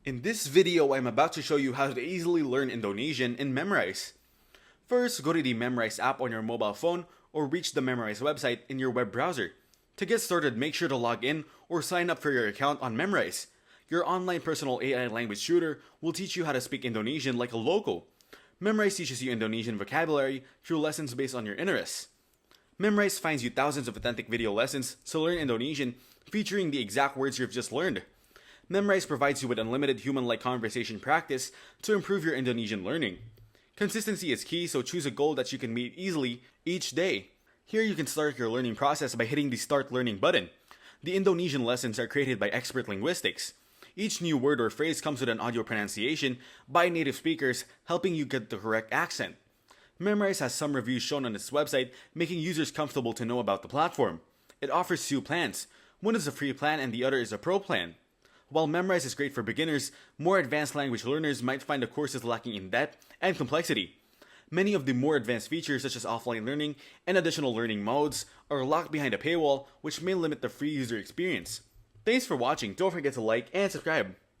In this video, I'm about to show you how to easily learn Indonesian in Memrise. First, go to the Memrise app on your mobile phone or reach the Memrise website in your web browser. To get started, make sure to log in or sign up for your account on Memrise. Your online personal AI language tutor will teach you how to speak Indonesian like a local. Memrise teaches you Indonesian vocabulary through lessons based on your interests. Memrise finds you thousands of authentic video lessons to learn Indonesian featuring the exact words you've just learned. Memrise provides you with unlimited human-like conversation practice to improve your Indonesian learning. Consistency is key, so choose a goal that you can meet easily each day. Here you can start your learning process by hitting the Start Learning button. The Indonesian lessons are created by expert linguistics. Each new word or phrase comes with an audio pronunciation by native speakers, helping you get the correct accent. Memrise has some reviews shown on its website, making users comfortable to know about the platform. It offers two plans. One is a free plan and the other is a pro plan. While Memrise is great for beginners, more advanced language learners might find the courses lacking in depth and complexity. Many of the more advanced features such as offline learning and additional learning modes are locked behind a paywall, which may limit the free user experience. Thanks for watching, don't forget to like and subscribe.